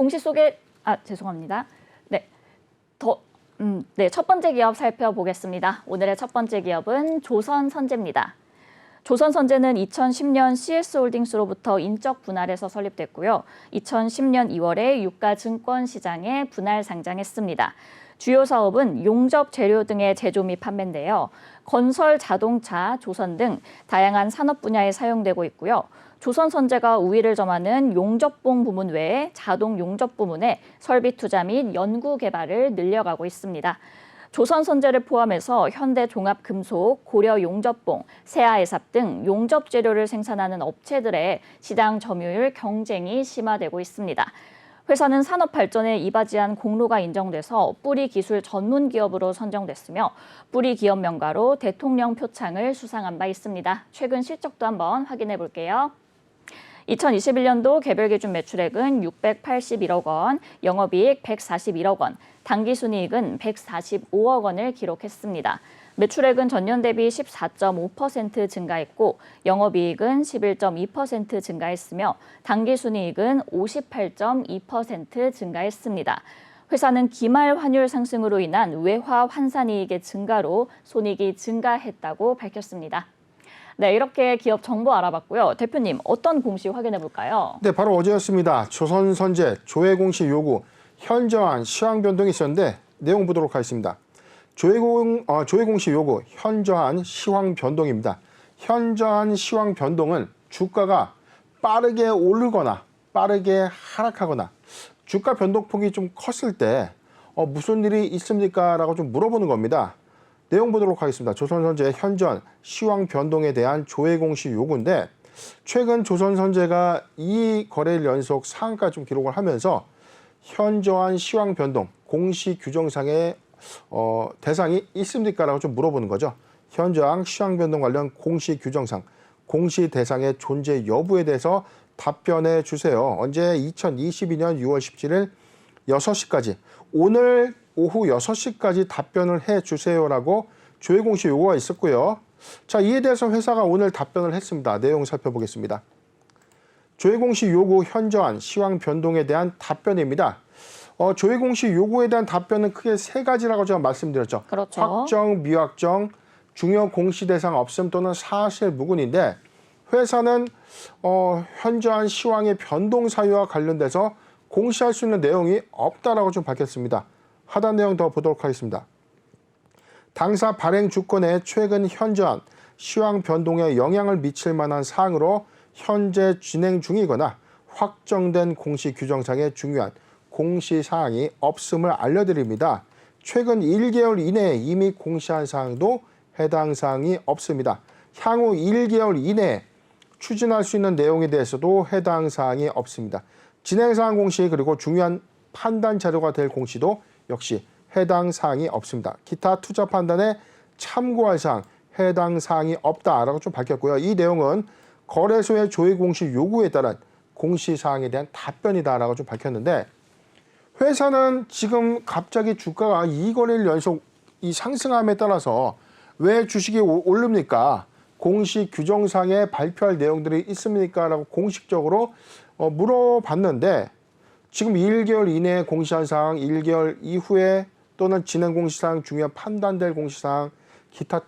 공시 소개, 죄송합니다. 네, 첫 번째 기업 살펴보겠습니다. 오늘의 첫 번째 기업은 조선선제입니다. 조선선제는 2010년 CS홀딩스로부터 인적 분할해서 설립됐고요. 2010년 2월에 유가증권 시장에 분할 상장했습니다. 주요 사업은 용접 재료 등의 제조 및 판매인데요. 건설, 자동차, 조선 등 다양한 산업 분야에 사용되고 있고요. 조선선제가 우위를 점하는 용접봉 부문 외에 자동 용접 부문에 설비 투자 및 연구 개발을 늘려가고 있습니다. 조선선제를 포함해서 현대종합금속, 고려용접봉, 세아에삽 등 용접 재료를 생산하는 업체들의 시장 점유율 경쟁이 심화되고 있습니다. 회사는 산업 발전에 이바지한 공로가 인정돼서 뿌리 기술 전문 기업으로 선정됐으며 뿌리 기업 명가로 대통령 표창을 수상한 바 있습니다. 최근 실적도 한번 확인해 볼게요. 2021년도 개별 기준 매출액은 681억 원, 영업이익 141억 원, 당기순이익은 145억 원을 기록했습니다. 매출액은 전년 대비 14.5% 증가했고 영업이익은 11.2% 증가했으며 당기순이익은 58.2% 증가했습니다. 회사는 기말 환율 상승으로 인한 외화 환산이익의 증가로 손익이 증가했다고 밝혔습니다. 네, 이렇게 기업 정보 알아봤고요. 대표님, 어떤 공시 확인해 볼까요? 네, 바로 어제였습니다. 조선선제 조회 공시 요구 현저한 시황 변동이 있었는데 내용 보도록 하겠습니다. 조회 공시 요구 현저한 시황 변동입니다. 현저한 시황 변동은 주가가 빠르게 오르거나 빠르게 하락하거나 주가 변동폭이 좀 컸을 때 무슨 일이 있습니까? 라고 좀 물어보는 겁니다. 내용 보도록 하겠습니다. 조선선제 현저한 시황 변동에 대한 조회 공시 요구인데 최근 조선선제가 2거래일 연속 상한가 좀 기록을 하면서 현저한 시황 변동 공시 규정상의 대상이 있습니까? 라고 좀 물어보는 거죠. 현저한 시황 변동 관련 공시 규정상 공시 대상의 존재 여부에 대해서 답변해 주세요. 언제 2022년 6월 17일 6시까지 오늘 오후 6시까지 답변을 해 주세요라고 조회 공시 요구가 있었고요. 자, 이에 대해서 회사가 오늘 답변을 했습니다. 내용 살펴보겠습니다. 조회 공시 요구 현저한 시황 변동에 대한 답변입니다. 조회 공시 요구에 대한 답변은 크게 세 가지라고 제가 말씀드렸죠. 그렇죠. 확정, 미확정, 중요 공시 대상 없음 또는 사실 무근인데 회사는 현저한 시황의 변동 사유와 관련돼서 공시할 수 있는 내용이 없다라고 좀 밝혔습니다. 하단 내용 더 보도록 하겠습니다. 당사 발행 주권에 최근 현저한 시황 변동에 영향을 미칠 만한 사항으로 현재 진행 중이거나 확정된 공시 규정상의 중요한 공시 사항이 없음을 알려드립니다. 최근 1개월 이내에 이미 공시한 사항도 해당 사항이 없습니다. 향후 1개월 이내에 추진할 수 있는 내용에 대해서도 해당 사항이 없습니다. 진행 사항 공시 그리고 중요한 판단 자료가 될 공시도 역시 해당 사항이 없습니다. 기타 투자 판단에 참고할 사항, 해당 사항이 없다라고 좀 밝혔고요. 이 내용은 거래소의 조회 공시 요구에 따른 공시 사항에 대한 답변이다라고 좀 밝혔는데 회사는 지금 갑자기 주가가 2거래일 연속 이 상승함에 따라서 왜 주식이 오릅니까? 공시 규정상에 발표할 내용들이 있습니까? 라고 공식적으로 물어봤는데 지금 1개월 이내에 공시한 사항, 1개월 이후에 또는 진행 공시사항, 중요한 판단될 공시사항, 기타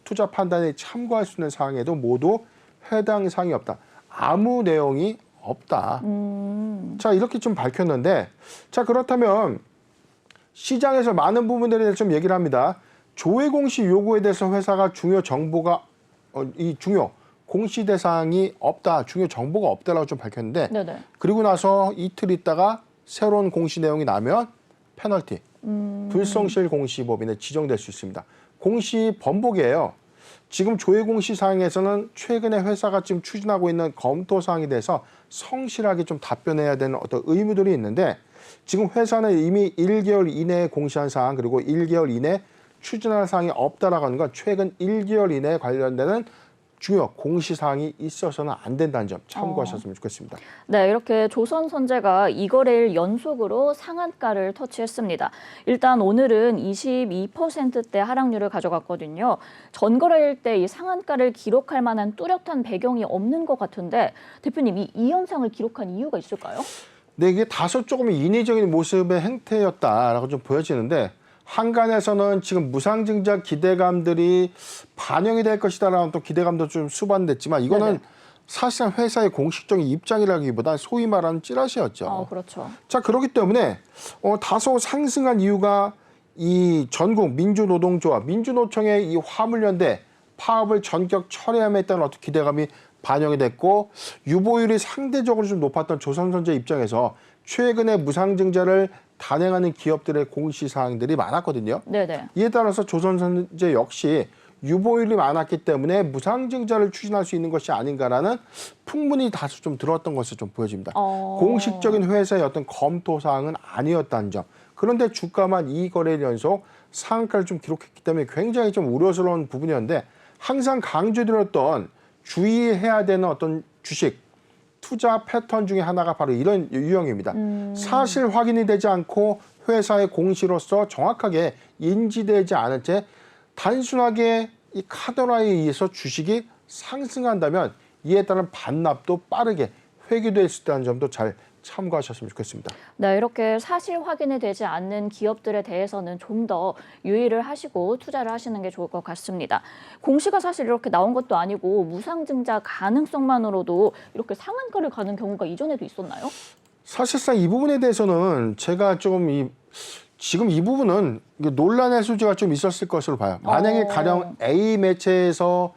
투자 판단에 참고할 수 있는 사항에도 모두 해당 사항이 없다. 아무 내용이 없다. 자, 이렇게 좀 밝혔는데 자, 그렇다면 시장에서 많은 부분들에 대해서 좀 얘기를 합니다. 조회 공시 요구에 대해서 회사가 중요 정보가 중요 공시 대상이 없다, 중요 정보가 없다라고 좀 밝혔는데 네네. 그리고 나서 이틀 있다가 새로운 공시 내용이 나면 페널티, 불성실 공시법인에 지정될 수 있습니다. 공시 번복이에요. 지금 조회 공시 사항에서는 최근에 회사가 지금 추진하고 있는 검토 사항에 대해서 성실하게 좀 답변해야 되는 어떤 의무들이 있는데 지금 회사는 이미 1개월 이내에 공시한 사항 그리고 1개월 이내 추진할 사항이 없다라고 하는 건 최근 1개월 이내에 관련되는 중요 공시사항이 있어서는 안 된다는 점 참고하셨으면 좋겠습니다. 네, 이렇게 조선선제가 2거래일 연속으로 상한가를 터치했습니다. 일단 오늘은 22%대 하락률을 가져갔거든요. 전거래일 때 이 상한가를 기록할 만한 뚜렷한 배경이 없는 것 같은데 대표님, 이 현상을 기록한 이유가 있을까요? 근데 이게 다소 조금 인위적인 모습의 행태였다라고 좀 보여지는데 한간에서는 지금 무상증자 기대감들이 반영이 될 것이다라는 또 기대감도 좀 수반됐지만 이거는 네네. 사실상 회사의 공식적인 입장이라기보다 소위 말하는 찌라시였죠. 그렇죠. 자, 그렇기 때문에 다소 상승한 이유가 이 전국 민주노동조합, 민주노총의 이 화물연대 파업을 전격 철회함에 따른 어떤 기대감이 반영이 됐고 유보율이 상대적으로 좀 높았던 조선선제 입장에서 최근에 무상증자를 단행하는 기업들의 공시사항들이 많았거든요. 네네. 이에 따라서 조선선제 역시 유보율이 많았기 때문에 무상증자를 추진할 수 있는 것이 아닌가라는 풍문이 다소 좀 들었던 것으로 좀 보여집니다. 공식적인 회사의 어떤 검토 사항은 아니었다는 점. 그런데 주가만 2거래일 연속 상한가를 좀 기록했기 때문에 굉장히 좀 우려스러운 부분이었는데 항상 강조드렸던 주의해야 되는 어떤 주식 투자 패턴 중에 하나가 바로 이런 유형입니다. 사실 확인이 되지 않고 회사의 공시로서 정확하게 인지되지 않은 채 단순하게 이 카더라에 의해서 주식이 상승한다면 이에 따른 반납도 빠르게 회귀될 수 있다는 점도 잘 참고하셨으면 좋겠습니다. 네, 이렇게 사실 확인이 되지 않는 기업들에 대해서는 좀 더 유의를 하시고 투자를 하시는 게 좋을 것 같습니다. 공시가 사실 이렇게 나온 것도 아니고 무상증자 가능성만으로도 이렇게 상한가를 가는 경우가 이전에도 있었나요? 사실상 이 부분에 대해서는 제가 좀 지금 이 부분은 논란의 소지가 좀 있었을 것으로 봐요. 만약에 가령 A 매체에서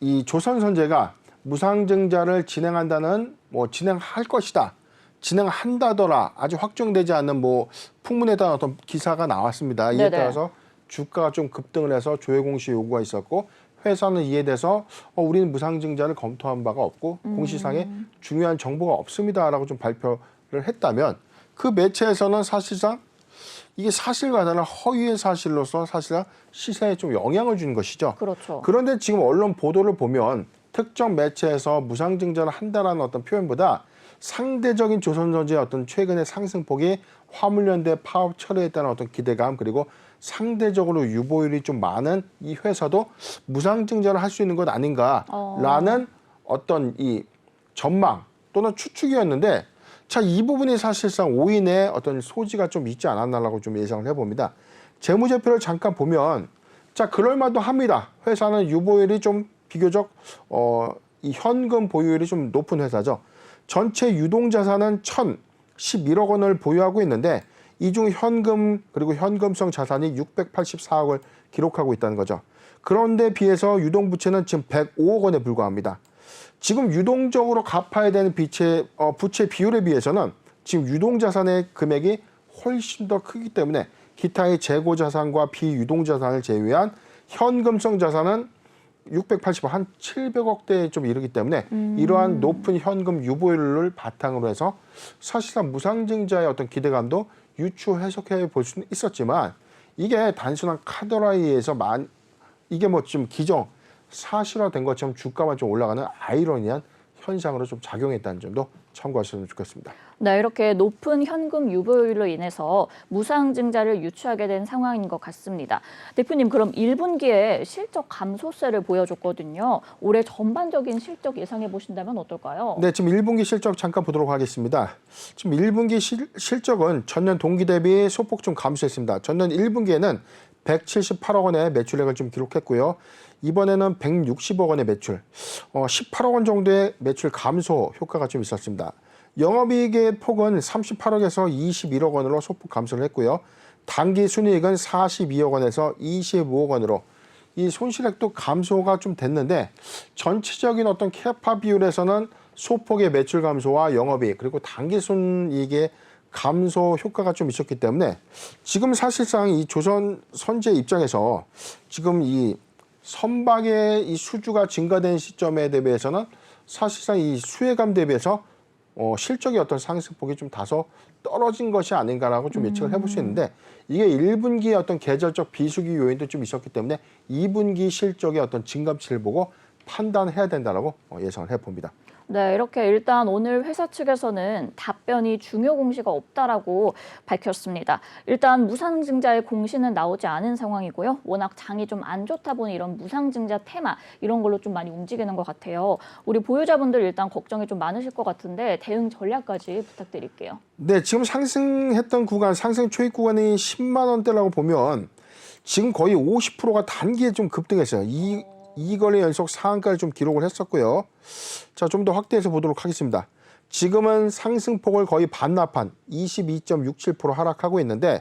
이 조선선제가 무상증자를 진행한다는 진행할 것이다. 진행한다더라 아직 확정되지 않는 풍문에 따른 어떤 기사가 나왔습니다. 이에 네네. 따라서 주가가 좀 급등을 해서 조회 공시 요구가 있었고 회사는 이에 대해서 우리는 무상증자를 검토한 바가 없고 공시상에 중요한 정보가 없습니다라고 좀 발표를 했다면 그 매체에서는 사실상 이게 사실과다는 허위의 사실로서 사실상 시세에 좀 영향을 주는 것이죠. 그렇죠. 그런데 지금 언론 보도를 보면 특정 매체에서 무상증자를 한다라는 어떤 표현보다 상대적인 조선선제의 어떤 최근의 상승폭이 화물연대 파업 철회에 따른 어떤 기대감 그리고 상대적으로 유보율이 좀 많은 이 회사도 무상증자를 할 수 있는 것 아닌가라는 어떤 이 전망 또는 추측이었는데 자, 이 부분이 사실상 오인의 어떤 소지가 좀 있지 않았나라고 좀 예상을 해봅니다. 재무제표를 잠깐 보면 자, 그럴만도 합니다. 회사는 유보율이 좀 비교적 이 현금 보유율이 좀 높은 회사죠. 전체 유동자산은 1,011억 원을 보유하고 있는데 이 중 현금 그리고 현금성 자산이 684억을 기록하고 있다는 거죠. 그런데 비해서 유동부채는 지금 105억 원에 불과합니다. 지금 유동적으로 갚아야 되는 부채 비율에 비해서는 지금 유동자산의 금액이 훨씬 더 크기 때문에 기타의 재고자산과 비유동자산을 제외한 현금성 자산은 680억, 한 700억대에 좀 이르기 때문에 이러한 높은 현금 유보율을 바탕으로 해서 사실상 무상증자의 어떤 기대감도 유추 해석해 볼 수는 있었지만 이게 단순한 카더라에 의해서 이게 좀 기정 사실화된 것처럼 주가만 좀 올라가는 아이러니한 현상으로 좀 작용했다는 점도 참고하셨으면 좋겠습니다. 네, 이렇게 높은 현금 유보율로 인해서 무상증자를 유치하게 된 상황인 것 같습니다. 대표님, 그럼 1분기에 실적 감소세를 보여줬거든요. 올해 전반적인 실적 예상해 보신다면 어떨까요? 네, 지금 1분기 실적 잠깐 보도록 하겠습니다. 지금 1분기 실적은 전년 동기 대비 소폭 좀 감소했습니다. 전년 1분기에는 178억 원의 매출액을 좀 기록했고요. 이번에는 160억 원의 매출, 18억 원 정도의 매출 감소 효과가 좀 있었습니다. 영업이익의 폭은 38억에서 21억 원으로 소폭 감소를 했고요. 당기 순이익은 42억 원에서 25억 원으로 이 손실액도 감소가 좀 됐는데 전체적인 어떤 캐파 비율에서는 소폭의 매출 감소와 영업이익 그리고 당기 순이익의 감소 효과가 좀 있었기 때문에 지금 사실상 이 조선 선제 입장에서 지금 이 선박의 이 수주가 증가된 시점에 대비해서는 사실상 이 수혜감 대비해서 실적의 어떤 상승폭이 좀 다소 떨어진 것이 아닌가라고 좀 예측을 해볼 수 있는데 이게 1분기의 어떤 계절적 비수기 요인도 좀 있었기 때문에 2분기 실적의 어떤 증감치를 보고 판단해야 된다라고 예상을 해봅니다. 네, 이렇게 일단 오늘 회사 측에서는 답변이 중요 공시가 없다라고 밝혔습니다. 일단 무상증자의 공시는 나오지 않은 상황이고요. 워낙 장이 좀 안 좋다 보니 이런 무상증자 테마 이런 걸로 좀 많이 움직이는 것 같아요. 우리 보유자분들 일단 걱정이 좀 많으실 것 같은데 대응 전략까지 부탁드릴게요. 네, 지금 상승했던 구간, 상승 초입 구간이 10만 원대라고 보면 지금 거의 50%가 단기에 좀 급등했어요. 이 거래 연속 상한가를 좀 기록을 했었고요. 자, 좀 더 확대해서 보도록 하겠습니다. 지금은 상승폭을 거의 반납한 22.67% 하락하고 있는데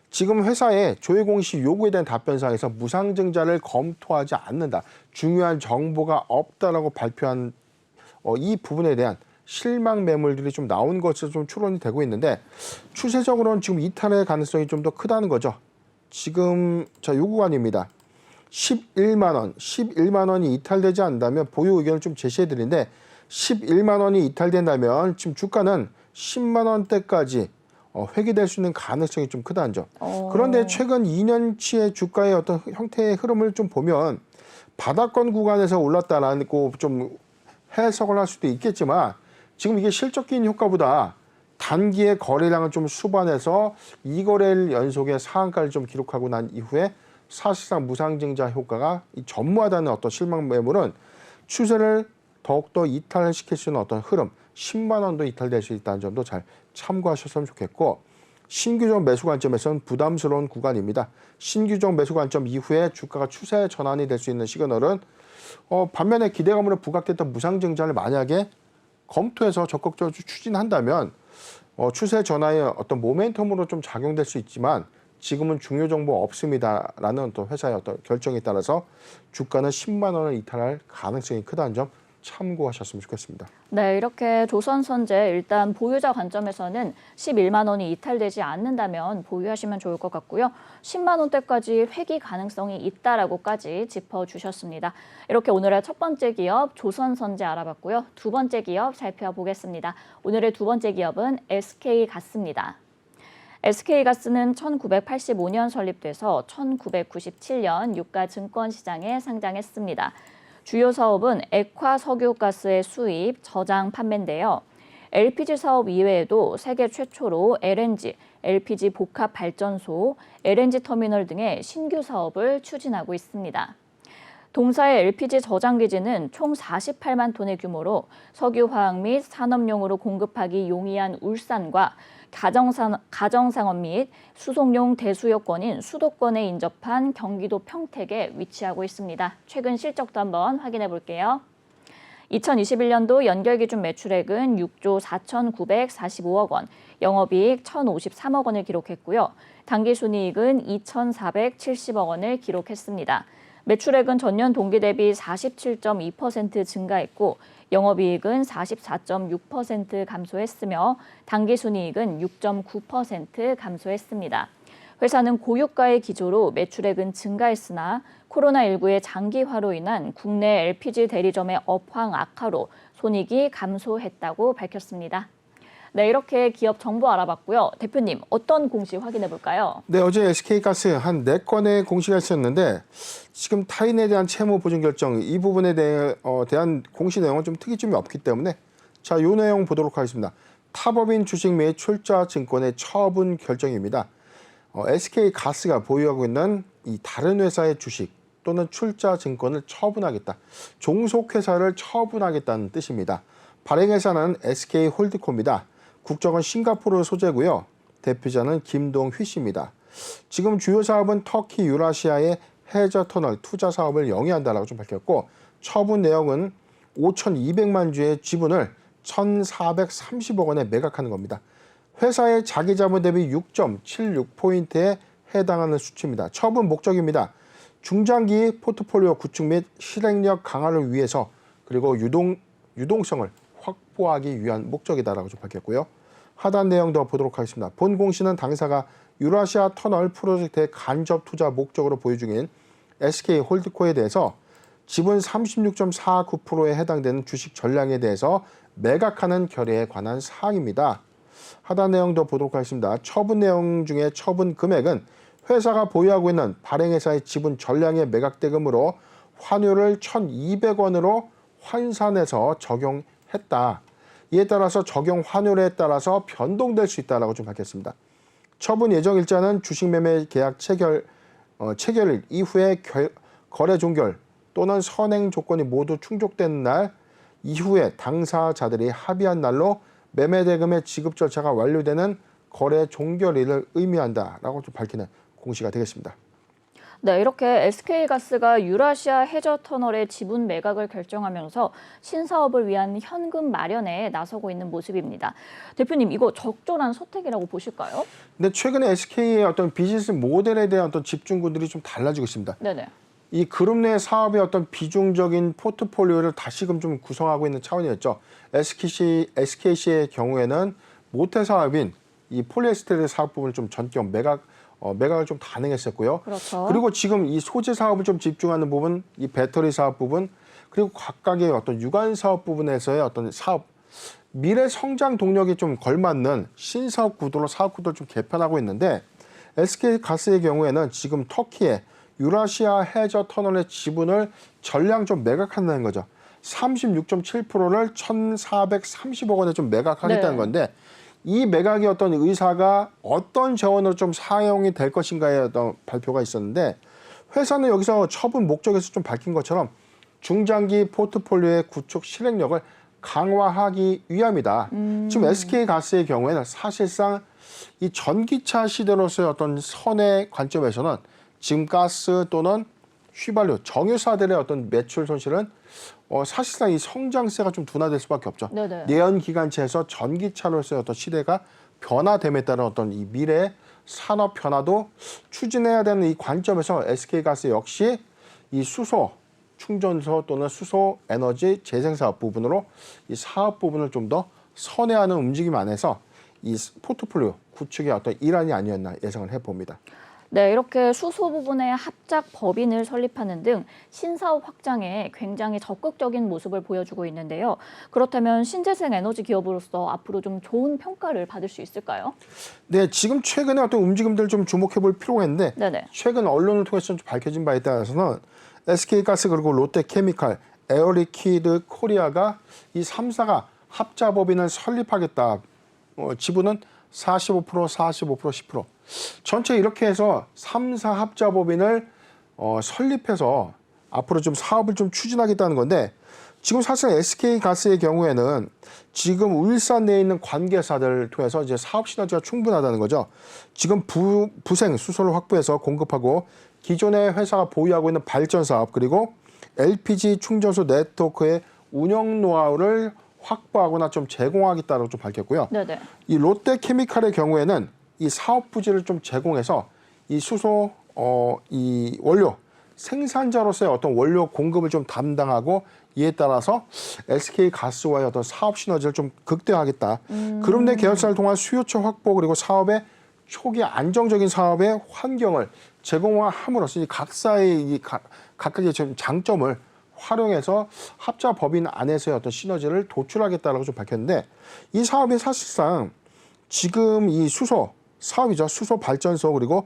지금 회사의 조회 공시 요구에 대한 답변상에서 무상증자를 검토하지 않는다. 중요한 정보가 없다라고 발표한 이 부분에 대한 실망 매물들이 좀 나온 것으로 좀 추론이 되고 있는데 추세적으로는 지금 이탈의 가능성이 좀 더 크다는 거죠. 지금 요 구간입니다. 11만 원이 이탈되지 않는다면 보유 의견을 좀 제시해 드리는데 11만 원이 이탈된다면 지금 주가는 10만 원대까지 회귀될 수 있는 가능성이 좀 크다는 점. 그런데 최근 2년치의 주가의 어떤 형태의 흐름을 좀 보면 바닥권 구간에서 올랐다라고 좀 해석을 할 수도 있겠지만 지금 이게 실적인 효과보다 단기의 거래량을 좀 수반해서 2거래일 연속의 상한가를 좀 기록하고 난 이후에 사실상 무상증자 효과가 전무하다는 어떤 실망 매물은 추세를 더욱더 이탈시킬 수 있는 어떤 흐름, 10만 원도 이탈될 수 있다는 점도 잘 참고하셨으면 좋겠고 신규적 매수 관점에서는 부담스러운 구간입니다. 신규적 매수 관점 이후에 주가가 추세 전환이 될 수 있는 시그널은 반면에 기대감으로 부각됐던 무상증자를 만약에 검토해서 적극적으로 추진한다면 추세 전환의 어떤 모멘텀으로 좀 작용될 수 있지만 지금은 중요 정보 없습니다라는 또 회사의 어떤 결정에 따라서 주가는 10만 원을 이탈할 가능성이 크다는 점 참고하셨으면 좋겠습니다. 네, 이렇게 조선선제 일단 보유자 관점에서는 11만 원이 이탈되지 않는다면 보유하시면 좋을 것 같고요. 10만 원대까지 회귀 가능성이 있다라고까지 짚어주셨습니다. 이렇게 오늘의 첫 번째 기업 조선선제 알아봤고요. 두 번째 기업 살펴보겠습니다. 오늘의 두 번째 기업은 SK가스입니다. SK가스는 1985년 설립돼서 1997년 유가 증권시장에 상장했습니다. 주요 사업은 액화 석유가스의 수입, 저장, 판매인데요. LPG 사업 이외에도 세계 최초로 LNG, LPG 복합 발전소, LNG 터미널 등의 신규 사업을 추진하고 있습니다. 동사의 LPG 저장 기지는 총 48만 톤의 규모로 석유화학 및 산업용으로 공급하기 용이한 울산과 가정상업 및 수송용 대수요권인 수도권에 인접한 경기도 평택에 위치하고 있습니다. 최근 실적도 한번 확인해 볼게요. 2021년도 연결기준 매출액은 6조 4,945억 원, 영업이익 1,053억 원을 기록했고요. 당기순이익은 2,470억 원을 기록했습니다. 매출액은 전년 동기 대비 47.2% 증가했고 영업이익은 44.6% 감소했으며 당기순이익은 6.9% 감소했습니다. 회사는 고유가의 기조로 매출액은 증가했으나 코로나19의 장기화로 인한 국내 LPG 대리점의 업황 악화로 손익이 감소했다고 밝혔습니다. 네, 이렇게 기업 정보 알아봤고요. 대표님, 어떤 공시 확인해 볼까요? 네, 어제 SK가스 한 4건의 공시가 있었는데 지금 타인에 대한 채무 보증 결정 이 부분에 대한 공시 내용은 좀 특이점이 없기 때문에 자, 이 내용 보도록 하겠습니다. 타법인 주식 및 출자 증권의 처분 결정입니다. SK가스가 보유하고 있는 이 다른 회사의 주식 또는 출자 증권을 처분하겠다. 종속회사를 처분하겠다는 뜻입니다. 발행회사는 SK홀드코입니다. 국적은 싱가포르 소재고요. 대표자는 김동휘 씨입니다. 지금 주요 사업은 터키 유라시아의 해저 터널 투자 사업을 영위한다라고 좀 밝혔고 처분 내용은 5,200만 주의 지분을 1,430억 원에 매각하는 겁니다. 회사의 자기 자본 대비 6.76포인트에 해당하는 수치입니다. 처분 목적입니다. 중장기 포트폴리오 구축 및 실행력 강화를 위해서 그리고 유동성을 확보하기 위한 목적이다라고 좀 밝혔고요. 하단 내용 더 보도록 하겠습니다. 본 공시는 당사가 유라시아 터널 프로젝트의 간접 투자 목적으로 보유 중인 SK홀드코에 대해서 지분 36.49%에 해당되는 주식 전량에 대해서 매각하는 결의에 관한 사항입니다. 하단 내용 더 보도록 하겠습니다. 처분 내용 중에 처분 금액은 회사가 보유하고 있는 발행회사의 지분 전량의 매각 대금으로 환율을 1,200원으로 환산해서 적용 했다. 이에 따라서 적용 환율에 따라서 변동될 수 있다라고 좀 밝혔습니다. 처분 예정 일자는 주식 매매 계약 체결 이후에 거래 종결 또는 선행 조건이 모두 충족되는 날 이후에 당사자들이 합의한 날로 매매 대금의 지급 절차가 완료되는 거래 종결일을 의미한다라고 좀 밝히는 공시가 되겠습니다. 네, 이렇게 SK가스가 유라시아 해저 터널의 지분 매각을 결정하면서 신사업을 위한 현금 마련에 나서고 있는 모습입니다. 대표님, 이거 적절한 선택이라고 보실까요? 근데 최근에 SK의 어떤 비즈니스 모델에 대한 어떤 집중구들이 좀 달라지고 있습니다. 네네. 이 그룹 내 사업의 어떤 비중적인 포트폴리오를 다시금 좀 구성하고 있는 차원이었죠. SKC의 경우에는 모태 사업인 이 폴리에스테르 사업 부분을 좀 전격 매각을 좀 단행했었고요. 그렇죠. 그리고 지금 이 소재 사업을 좀 집중하는 부분, 이 배터리 사업 부분, 그리고 각각의 어떤 유관 사업 부분에서의 어떤 사업 미래 성장 동력이 좀 걸맞는 신사업 구도로 사업 구도를 좀 개편하고 있는데 SK가스의 경우에는 지금 터키의 유라시아 해저 터널의 지분을 전량 좀 매각한다는 거죠. 36.7%를 1,430억 원에 좀 매각하겠다는 네. 건데 이 매각의 어떤 의사가 어떤 재원으로 좀 사용이 될 것인가의 어떤 발표가 있었는데 회사는 여기서 처분 목적에서 좀 밝힌 것처럼 중장기 포트폴리오의 구축 실행력을 강화하기 위함이다. 지금 SK가스의 경우에는 사실상 이 전기차 시대로서의 어떤 선의 관점에서는 지금 가스 또는 휘발유, 정유사들의 어떤 매출 손실은 사실상 이 성장세가 좀 둔화될 수밖에 없죠. 네네. 내연기관차에서 전기차로서의 어떤 시대가 변화됨에 따른 어떤 이 미래 산업 변화도 추진해야 되는 이 관점에서 SK가스 역시 이 수소 충전소 또는 수소 에너지 재생 사업 부분으로 이 사업 부분을 좀 더 선회하는 움직임 안에서 이 포트폴리오 구축의 어떤 일환이 아니었나 예상을 해봅니다. 네, 이렇게 수소 부분의 합작 법인을 설립하는 등 신사업 확장에 굉장히 적극적인 모습을 보여주고 있는데요. 그렇다면 신재생 에너지 기업으로서 앞으로 좀 좋은 평가를 받을 수 있을까요? 네, 지금 최근에 어떤 움직임들을 좀 주목해 볼 필요가 있는데 네네. 최근 언론을 통해서 좀 밝혀진 바에 따라서는 SK가스 그리고 롯데케미칼, 에어리퀴드 코리아가 이 3사가 합자법인을 설립하겠다. 지분은 45%, 45%, 10%. 전체 이렇게 해서 3사 합자법인을 설립해서 앞으로 좀 사업을 좀 추진하겠다는 건데 지금 사실 SK가스의 경우에는 지금 울산 내에 있는 관계사들을 통해서 이제 사업 시너지가 충분하다는 거죠. 지금 부생 수소를 확보해서 공급하고 기존의 회사가 보유하고 있는 발전 사업 그리고 LPG 충전소 네트워크의 운영 노하우를 확보하거나 좀 제공하겠다고 좀 밝혔고요. 네네. 이 롯데케미칼의 경우에는 이 사업 부지를 좀 제공해서 이 수소 이 원료 생산자로서의 어떤 원료 공급을 좀 담당하고 이에 따라서 SK가스와의 어떤 사업 시너지를 좀 극대화하겠다. 그룹 내 계열사를 통한 수요처 확보 그리고 사업의 초기 안정적인 사업의 환경을 제공함으로써 이 각사의 각각의 좀 장점을 활용해서 합자 법인 안에서의 어떤 시너지를 도출하겠다라고 좀 밝혔는데 이 사업이 사실상 지금 이 수소 사업이죠. 수소 발전소 그리고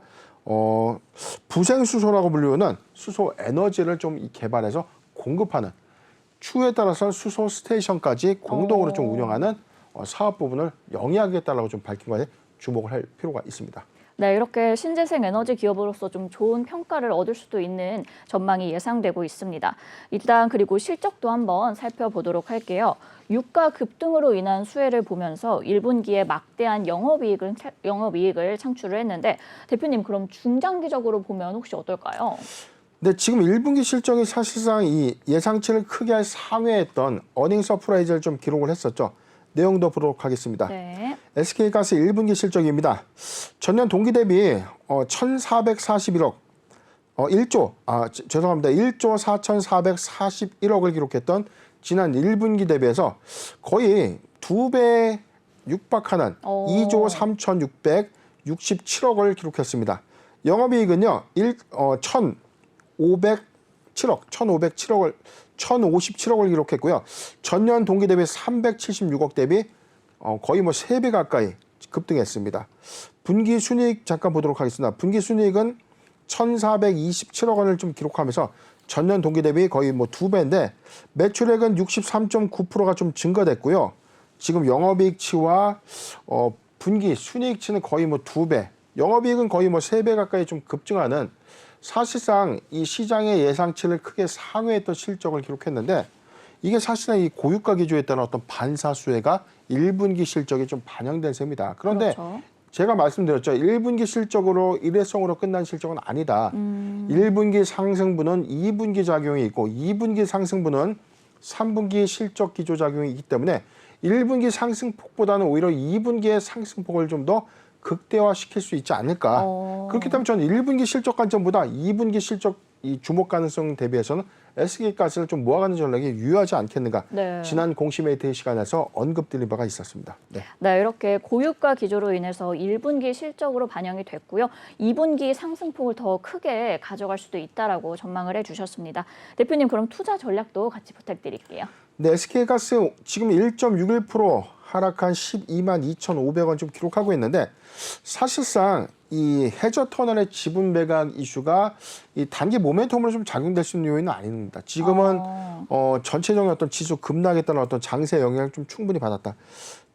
부생 수소라고 불리우는 수소 에너지를 좀 개발해서 공급하는 추후에 따라서 수소 스테이션까지 공동으로 좀 운영하는 사업 부분을 영위하겠다라고 좀 밝힌 것에 주목을 할 필요가 있습니다. 네, 이렇게 신재생 에너지 기업으로서 좀 좋은 평가를 얻을 수도 있는 전망이 예상되고 있습니다. 일단 그리고 실적도 한번 살펴보도록 할게요. 유가 급등으로 인한 수혜를 보면서 1분기에 막대한 영업이익을 창출을 했는데 대표님 그럼 중장기적으로 보면 혹시 어떨까요? 근데 지금 1분기 실적이 사실상 이 예상치를 크게 상회했던 어닝 서프라이즈를 좀 기록을 했었죠. 내용도 보도록 하겠습니다. 네. SK가스 1분기 실적입니다. 전년 동기 대비 1,441억, 1조 4,441억을 기록했던 지난 1분기 대비해서 거의 2배 육박하는 2조 3,667억을 기록했습니다. 영업이익은요, 1,557억을 기록했고요. 전년 동기 대비 376억 대비 거의 뭐 3배 가까이 급등했습니다. 분기 순이익 잠깐 보도록 하겠습니다. 분기 순이익은 1,427억 원을 좀 기록하면서 전년 동기 대비 거의 뭐 2배인데 매출액은 63.9%가 좀 증가됐고요. 지금 영업이익치와 분기 순이익치는 거의 뭐 2배, 영업이익은 거의 뭐 3배 가까이 좀 급증하는 사실상 이 시장의 예상치를 크게 상회했던 실적을 기록했는데 이게 사실상 이 고유가 기조에 따른 어떤 반사수혜가 1분기 실적에 좀 반영된 셈이다. 그런데 그렇죠. 제가 말씀드렸죠. 1분기 실적으로 일회성으로 끝난 실적은 아니다. 1분기 상승분은 2분기 작용이 있고 2분기 상승분은 3분기 실적 기조 작용이 있기 때문에 1분기 상승폭보다는 오히려 2분기의 상승폭을 좀 더 극대화시킬 수 있지 않을까. 그렇기 때문에 저는 1분기 실적 관점보다 2분기 실적 이 주목 가능성 대비해서는 SK가스를 좀 모아가는 전략이 유효하지 않겠는가. 네. 지난 공시메이트 시간에서 언급드린 바가 있었습니다. 네. 네, 이렇게 고유가 기조로 인해서 1분기 실적으로 반영이 됐고요. 2분기 상승폭을 더 크게 가져갈 수도 있다라고 전망을 해주셨습니다. 대표님, 그럼 투자 전략도 같이 부탁드릴게요. 네, SK가스 지금 1.61% 하락한 12만 2,500원 좀 기록하고 있는데 사실상 이 해저 터널의 지분 매각 이슈가 이 단기 모멘텀으로 좀 작용될 수 있는 요인은 아닙니다. 지금은 전체적인 어떤 지수 급락에 따른 어떤 장세 영향을 좀 충분히 받았다.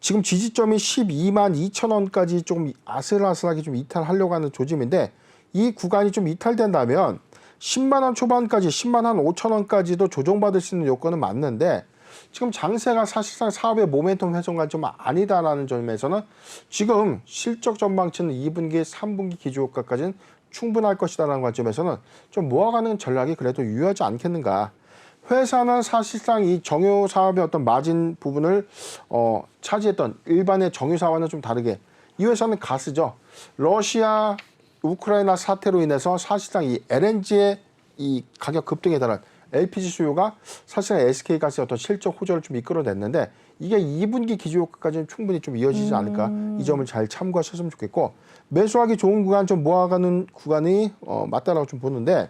지금 지지점이 12만 2천 원까지 좀 아슬아슬하게 좀 이탈하려고 하는 조짐인데 이 구간이 좀 이탈된다면 10만 원 초반까지 10만 한 5천 원까지도 조정받을 수 있는 요건은 맞는데 지금 장세가 사실상 사업의 모멘텀 훼손과 좀 아니다라는 점에서는 지금 실적 전망치는 2분기, 3분기 기조효과까지는 충분할 것이다라는 관점에서는 좀 모아가는 전략이 그래도 유효하지 않겠는가. 회사는 사실상 이 정유 사업의 어떤 마진 부분을 차지했던 일반의 정유 사와는 좀 다르게 이 회사는 가스죠. 러시아, 우크라이나 사태로 인해서 사실상 이 LNG의 이 가격 급등에 따른 LPG 수요가 사실은 SK가스의 어떤 실적 호조를 좀 이끌어냈는데 이게 2분기 기조효과까지는 충분히 좀 이어지지 않을까. 이 점을 잘 참고하셨으면 좋겠고 매수하기 좋은 구간 좀 모아가는 구간이 맞다라고 좀 보는데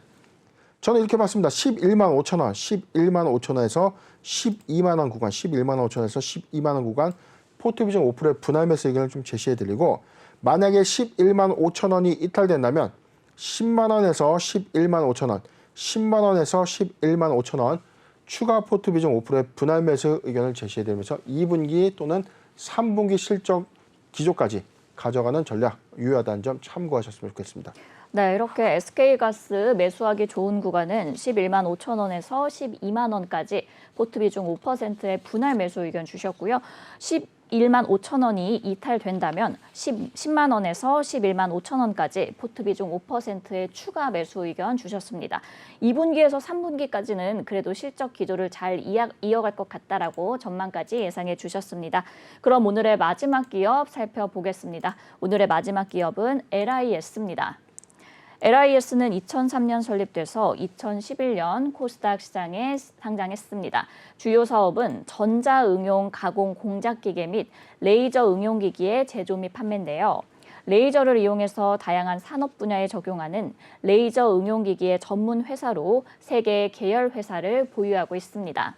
저는 이렇게 봤습니다. 11만 5천 원, 11만 5천 원에서 12만 원 구간, 11만 5천 원에서 12만 원 구간 포트비전 5%의 분할 매수 의견을 좀 제시해드리고 만약에 11만 5천 원이 이탈된다면 10만 원에서 11만 5천 원, 10만 원에서 11만 5천 원 추가 포트비전 5%의 분할 매수 의견을 제시해드리면서 2분기 또는 3분기 실적 기조까지 가져가는 전략 유효하다는 점 참고하셨으면 좋겠습니다. 네, 이렇게 SK가스 매수하기 좋은 구간은 11만 5천 원에서 12만 원까지 포트 비중 5%의 분할 매수 의견 주셨고요. 11만 5천 원이 이탈된다면 10만 원에서 11만 5천 원까지 포트 비중 5%의 추가 매수 의견 주셨습니다. 2분기에서 3분기까지는 그래도 실적 기조를 잘 이어갈 것 같다라고 전망까지 예상해 주셨습니다. 그럼 오늘의 마지막 기업 살펴보겠습니다. 오늘의 마지막 기업은 LIS입니다. LIS는 2003년 설립돼서 2011년 코스닥 시장에 상장했습니다. 주요 사업은 전자응용 가공 공작기계 및 레이저 응용기기의 제조 및 판매인데요. 레이저를 이용해서 다양한 산업 분야에 적용하는 레이저 응용기기의 전문 회사로 3개의 계열 회사를 보유하고 있습니다.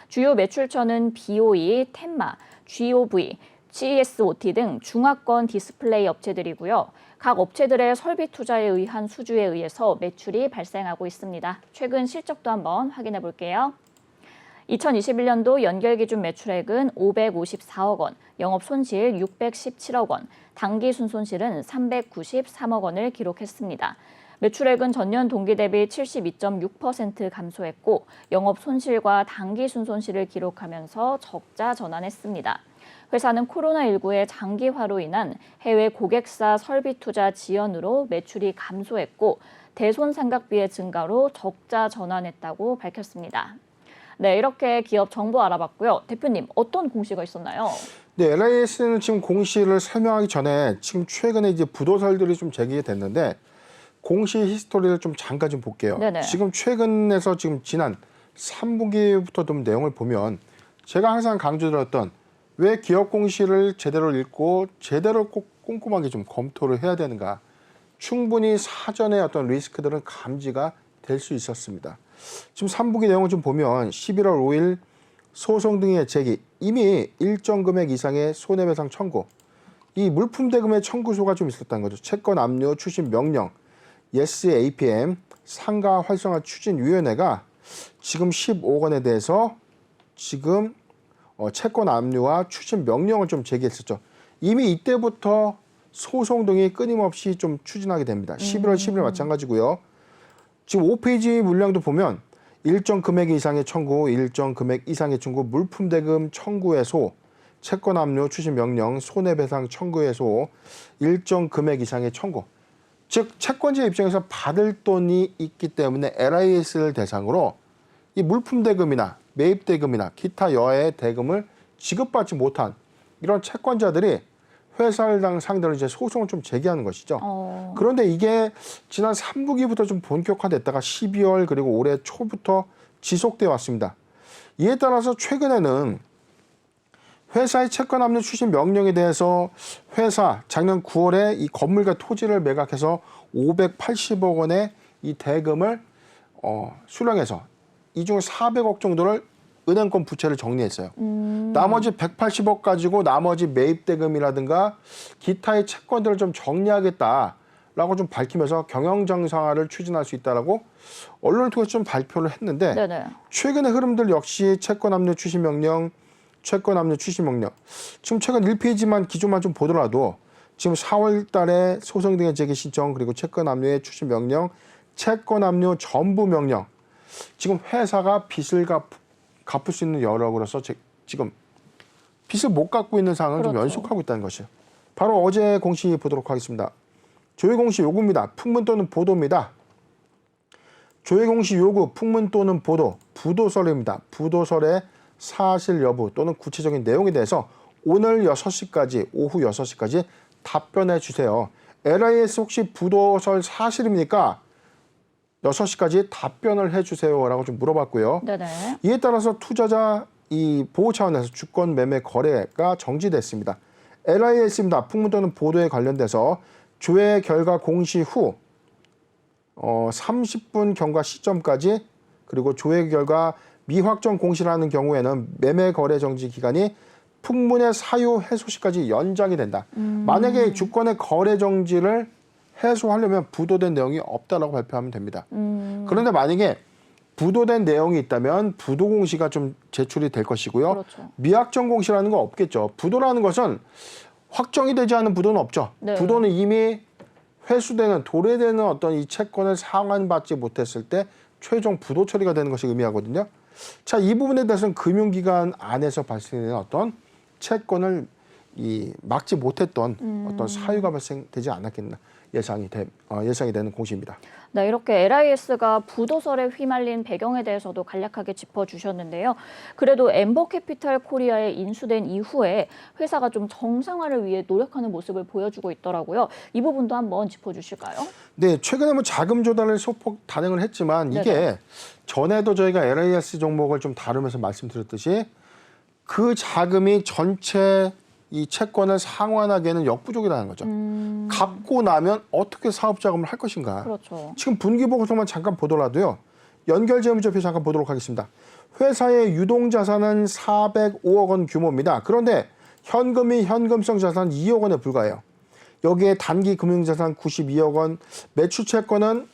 주요 매출처는 BOE, 텐마, GOV, GSOT 등 중화권 디스플레이 업체들이고요. 각 업체들의 설비 투자에 의한 수주에 의해서 매출이 발생하고 있습니다. 최근 실적도 한번 확인해 볼게요. 2021년도 연결기준 매출액은 554억 원, 영업 손실 617억 원, 당기 순손실은 393억 원을 기록했습니다. 매출액은 전년 동기 대비 72.6% 감소했고 영업 손실과 당기 순손실을 기록하면서 적자 전환했습니다. 회사는 코로나19의 장기화로 인한 해외 고객사 설비 투자 지연으로 매출이 감소했고 대손상각비의 증가로 적자 전환했다고 밝혔습니다. 네, 이렇게 기업 정보 알아봤고요. 대표님, 어떤 공시가 있었나요? 네, LIS는 지금 공시를 설명하기 전에 지금 최근에 이제 부도설들이 좀 제기됐는데 공시 히스토리를 좀 잠깐 좀 볼게요. 네네. 지금 최근에서 지금 지난 3분기부터 좀 내용을 보면 제가 항상 강조드렸던 왜 기업 공시를 제대로 읽고 제대로 꼭 꼼꼼하게 좀 검토를 해야 되는가. 충분히 사전에 어떤 리스크들은 감지가 될 수 있었습니다. 지금 3분기 내용을 좀 보면 11월 5일 소송 등의 제기, 이미 일정 금액 이상의 손해배상 청구, 이 물품 대금의 청구소가 좀 있었다는 거죠. 채권 압류, 추심 명령, YesAPM 상가 활성화 추진위원회가 지금 15억 원에 대해서 지금 채권 압류와 추진 명령을 좀 제기했었죠. 이미 이때부터 소송 등이 끊임없이 좀 추진하게 됩니다. 11월 10일 마찬가지고요. 지금 5페이지 물량도 보면 일정 금액 이상의 청구, 일정 금액 이상의 청구, 물품 대금 청구에서 채권 압류 추진 명령, 손해배상 청구에서 일정 금액 이상의 청구. 즉 채권자 입장에서 받을 돈이 있기 때문에 LIS를 대상으로 이 물품 대금이나 매입 대금이나 기타 여의 대금을 지급받지 못한 이런 채권자들이 회사를 상대로 이제 소송을 좀 제기하는 것이죠. 그런데 이게 지난 3분기부터 좀 본격화됐다가 12월 그리고 올해 초부터 지속돼 왔습니다. 이에 따라서 최근에는 회사의 채권 압류 추진 명령에 대해서 회사 작년 9월에 이 건물과 토지를 매각해서 580억 원의 이 대금을 수령해서 이 중 400억 정도를 은행권 부채를 정리했어요. 나머지 180억 가지고 나머지 매입 대금이라든가 기타의 채권들을 좀 정리하겠다라고 좀 밝히면서 경영 정상화를 추진할 수 있다라고 언론을 통해서 좀 발표를 했는데 네네. 최근의 흐름들 역시 채권 압류 추진 명령, 채권 압류 추진 명령. 지금 최근 1페이지만 기준만 좀 보더라도 지금 4월 달에 소송 등의 제기 신청 그리고 채권 압류의 추진 명령, 채권 압류 전부 명령. 지금 회사가 빚을 갚을 수 있는 여력으로서 지금 빚을 못 갚고 있는 상황을 좀 연속하고 있다는 것이에요. 바로 어제 공시 보도록 하겠습니다. 조회 공시 요구입니다. 풍문 또는 보도입니다. 조회 공시 요구, 풍문 또는 보도, 부도설입니다. 부도설의 사실 여부 또는 구체적인 내용에 대해서 오늘 6시까지, 오후 6시까지 답변해 주세요. LIS 혹시 부도설 사실입니까? 6시까지 답변을 해주세요라고 좀 물어봤고요. 네네. 이에 따라서 투자자 이 보호 차원에서 주권 매매 거래가 정지됐습니다. LIS입니다. 풍문 또는 보도에 관련돼서 조회 결과 공시 후 30분 경과 시점까지 그리고 조회 결과 미확정 공시라는 경우에는 매매 거래 정지 기간이 풍문의 사유 해소 시까지 연장이 된다. 만약에 주권의 거래 정지를 해소하려면 부도된 내용이 없다라고 발표하면 됩니다. 그런데 만약에 부도된 내용이 있다면 부도 공시가 좀 제출이 될 것이고요. 그렇죠. 미확정 공시라는 건 없겠죠. 부도라는 것은 확정이 되지 않은 부도는 없죠. 네. 부도는 이미 회수되는 도래되는 어떤 이 채권을 상환받지 못했을 때 최종 부도 처리가 되는 것이 의미하거든요. 자, 이 부분에 대해서는 금융기관 안에서 발생되는 어떤 채권을 막지 못했던 어떤 사유가 발생되지 않았겠나 예상이 되는 공시입니다. 네, 이렇게 LIS가 부도설에 휘말린 배경에 대해서도 간략하게 짚어주셨는데요. 그래도 엠버캐피탈 코리아에 인수된 이후에 회사가 좀 정상화를 위해 노력하는 모습을 보여주고 있더라고요. 이 부분도 한번 짚어주실까요? 네, 최근에 뭐 자금 조달을 소폭 단행을 했지만 이게 네네. 전에도 저희가 LIS 종목을 좀 다루면서 말씀드렸듯이 그 자금이 전체 이 채권을 상환하기에는 역부족이라는 거죠. 갚고 나면 어떻게 사업 자금을 할 것인가. 그렇죠. 지금 분기보고서만 잠깐 보더라도요. 연결재무제표 잠깐 보도록 하겠습니다. 회사의 유동자산은 405억 원 규모입니다. 그런데 현금이 현금성 자산 2억 원에 불과해요. 여기에 단기 금융자산 92억 원, 매출채권은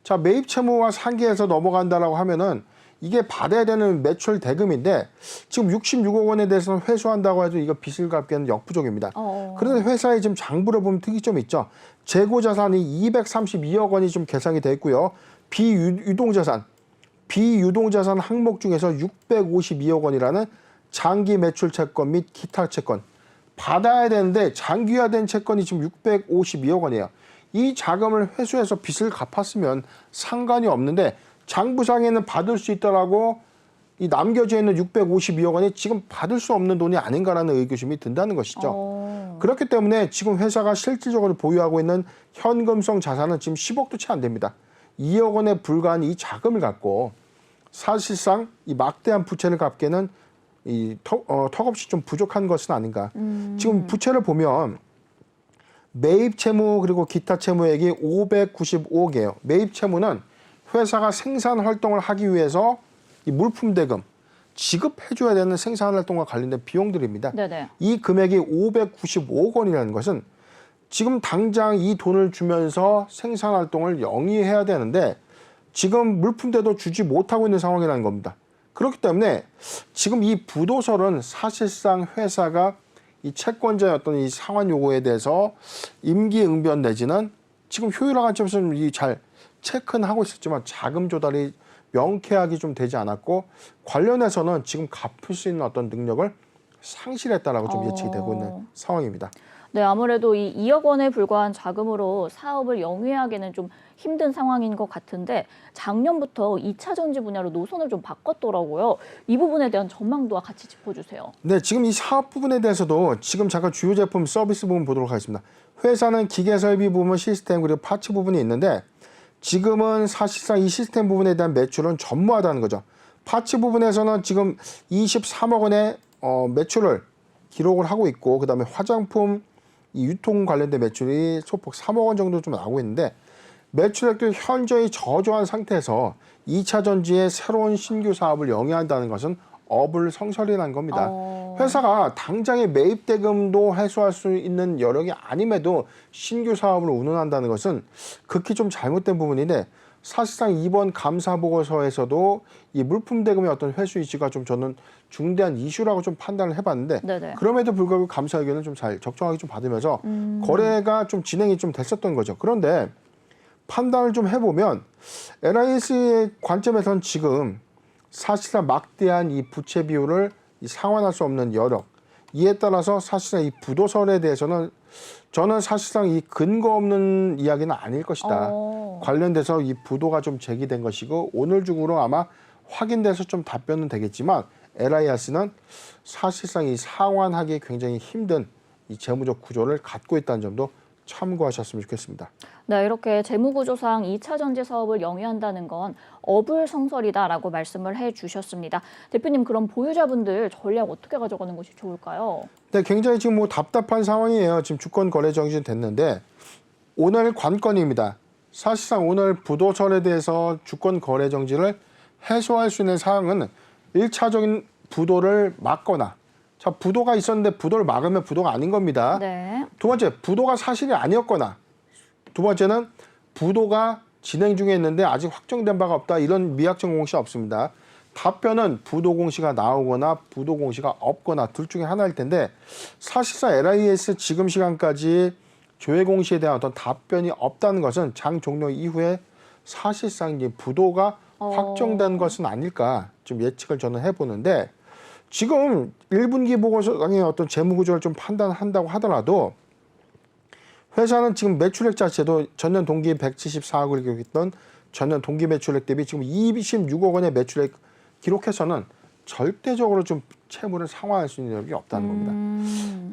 자 매입 채무와 상계해서 넘어간다라고 하면은 이게 받아야 되는 매출 대금인데 지금 66억 원에 대해서는 회수한다고 해도 이거 빚을 갚기에는 역부족입니다. 그런데 회사의 지금 장부를 보면 특이점이 있죠. 재고자산이 232억 원이 좀 계상이 돼 있고요. 비유동자산 항목 중에서 652억 원이라는 장기 매출 채권 및 기타 채권 받아야 되는데 장기화된 채권이 지금 652억 원이에요. 이 자금을 회수해서 빚을 갚았으면 상관이 없는데 장부상에는 받을 수 있다라고 이 남겨져 있는 652억 원이 지금 받을 수 없는 돈이 아닌가라는 의구심이 든다는 것이죠. 그렇기 때문에 지금 회사가 실질적으로 보유하고 있는 현금성 자산은 지금 10억도 채 안 됩니다. 2억 원에 불과한 이 자금을 갖고 사실상 이 막대한 부채를 갚기에는 이 턱없이 좀 부족한 것은 아닌가. 지금 부채를 보면 매입 채무 그리고 기타 채무액이 595억이에요. 매입 채무는 회사가 생산 활동을 하기 위해서 이 물품 대금 지급해줘야 되는 생산 활동과 관련된 비용들입니다. 네네. 이 금액이 595억 원이라는 것은 지금 당장 이 돈을 주면서 생산 활동을 영위해야 되는데 지금 물품대도 주지 못하고 있는 상황이라는 겁니다. 그렇기 때문에 지금 이 부도설은 사실상 회사가 이 채권자의 어떤 이 상환 요구에 대해서 임기응변 내지는 지금 효율화 관점에서는 잘 체크는 하고 있었지만 자금 조달이 명쾌하게 좀 되지 않았고 관련해서는 지금 갚을 수 있는 어떤 능력을 상실했다라고 좀 예측이 되고 있는 상황입니다. 네, 아무래도 이 2억 원에 불과한 자금으로 사업을 영위하기는 좀 힘든 상황인 것 같은데 작년부터 2차 전지 분야로 노선을 좀 바꿨더라고요. 이 부분에 대한 전망도와 같이 짚어주세요. 네, 지금 이 사업 부분에 대해서도 지금 잠깐 주요 제품 서비스 부분 보도록 하겠습니다. 회사는 기계 설비 부분, 시스템 그리고 파츠 부분이 있는데 지금은 사실상 이 시스템 부분에 대한 매출은 전무하다는 거죠. 파츠 부분에서는 지금 23억 원의 매출을 기록을 하고 있고 그다음에 화장품 이 유통 관련된 매출이 소폭 3억 원 정도 좀 나오고 있는데 매출액도 현저히 저조한 상태에서 2차 전지의 새로운 신규 사업을 영위한다는 것은 어불성설이라는 겁니다. 회사가 당장의 매입 대금도 해소할 수 있는 여력이 아님에도 신규 사업을 운운한다는 것은 극히 좀 잘못된 부분인데 사실상 이번 감사 보고서에서도 이 물품 대금의 어떤 회수 이슈가 좀 저는 중대한 이슈라고 좀 판단을 해봤는데 네네. 그럼에도 불구하고 감사 의견을 좀 잘 적정하게 좀 받으면서 거래가 좀 진행이 좀 됐었던 거죠. 그런데 판단을 좀 해보면 LIS의 관점에서는 지금 사실상 막대한 이 부채 비율을 상환할 수 없는 여력 이에 따라서 사실상 이 부도설에 대해서는 저는 사실상 이 근거 없는 이야기는 아닐 것이다. 관련돼서 이 부도가 좀 제기된 것이고 오늘 중으로 아마 확인돼서 좀 답변은 되겠지만 LIS는 사실상 이 상환하기 굉장히 힘든 이 재무적 구조를 갖고 있다는 점도 참고하셨으면 좋겠습니다. 네, 이렇게 재무구조상 2차 전지 사업을 영위한다는 건 어불성설이다라고 말씀을 해주셨습니다. 대표님, 그럼 보유자분들 전략 어떻게 가져가는 것이 좋을까요? 네, 굉장히 지금 뭐 답답한 상황이에요. 지금 주권 거래 정지 됐는데 오늘 관건입니다. 사실상 오늘 부도설에 대해서 주권 거래 정지를 해소할 수 있는 사항은 1차적인 부도를 막거나 자, 부도가 있었는데 부도를 막으면 부도가 아닌 겁니다. 네. 두 번째, 부도가 사실이 아니었거나 두 번째는 부도가 진행 중에 있는데 아직 확정된 바가 없다. 이런 미확정 공시가 없습니다. 답변은 부도 공시가 나오거나 부도 공시가 없거나 둘 중에 하나일 텐데 사실상 LIS 지금 시간까지 조회 공시에 대한 어떤 답변이 없다는 것은 장 종료 이후에 사실상 이제 부도가 확정된 것은 아닐까 좀 예측을 저는 해보는데 지금 1분기 보고서상의 어떤 재무구조를 좀 판단한다고 하더라도 회사는 지금 매출액 자체도 전년 동기 174억을 기록했던 전년 동기 매출액 대비 지금 26억 원의 매출액 기록해서는 절대적으로 좀 채무를 상환할 수 있는 여력이 없다는 겁니다.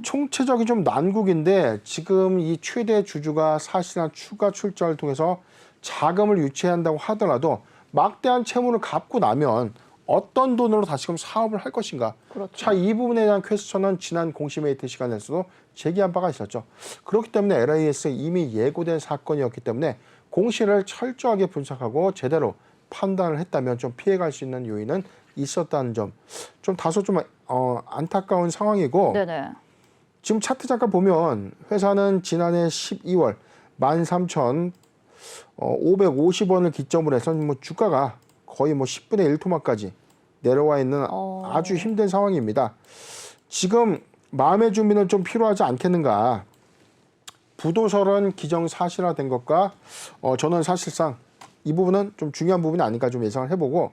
총체적인 좀 난국인데 지금 이 최대 주주가 사실상 추가 출자를 통해서 자금을 유치한다고 하더라도 막대한 채무를 갚고 나면 어떤 돈으로 다시금 사업을 할 것인가. 그렇죠. 자, 이 부분에 대한 퀘스천은 지난 공시메이트 시간에서도 제기한 바가 있었죠. 그렇기 때문에 LIS 이미 예고된 사건이었기 때문에 공시를 철저하게 분석하고 제대로 판단을 했다면 좀 피해갈 수 있는 요인은 있었다는 점. 좀 다소 좀 안타까운 상황이고 네네. 지금 차트 잠깐 보면 회사는 지난해 12월 13,550원을 기점으로 해서 뭐 주가가 거의 뭐 10분의 1 토막까지 내려와 있는 아주 힘든 상황입니다. 지금 마음의 준비는 좀 필요하지 않겠는가. 부도설은 기정사실화된 것과 저는 사실상 이 부분은 좀 중요한 부분이 아닐까 좀 예상을 해보고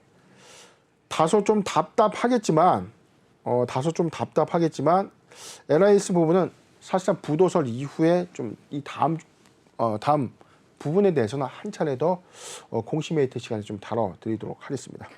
다소 좀 답답하겠지만 LIS 부분은 사실상 부도설 이후에 좀 이 다음 부분에 대해서는 한 차례 더 공시메이트 시간에 좀 다뤄드리도록 하겠습니다.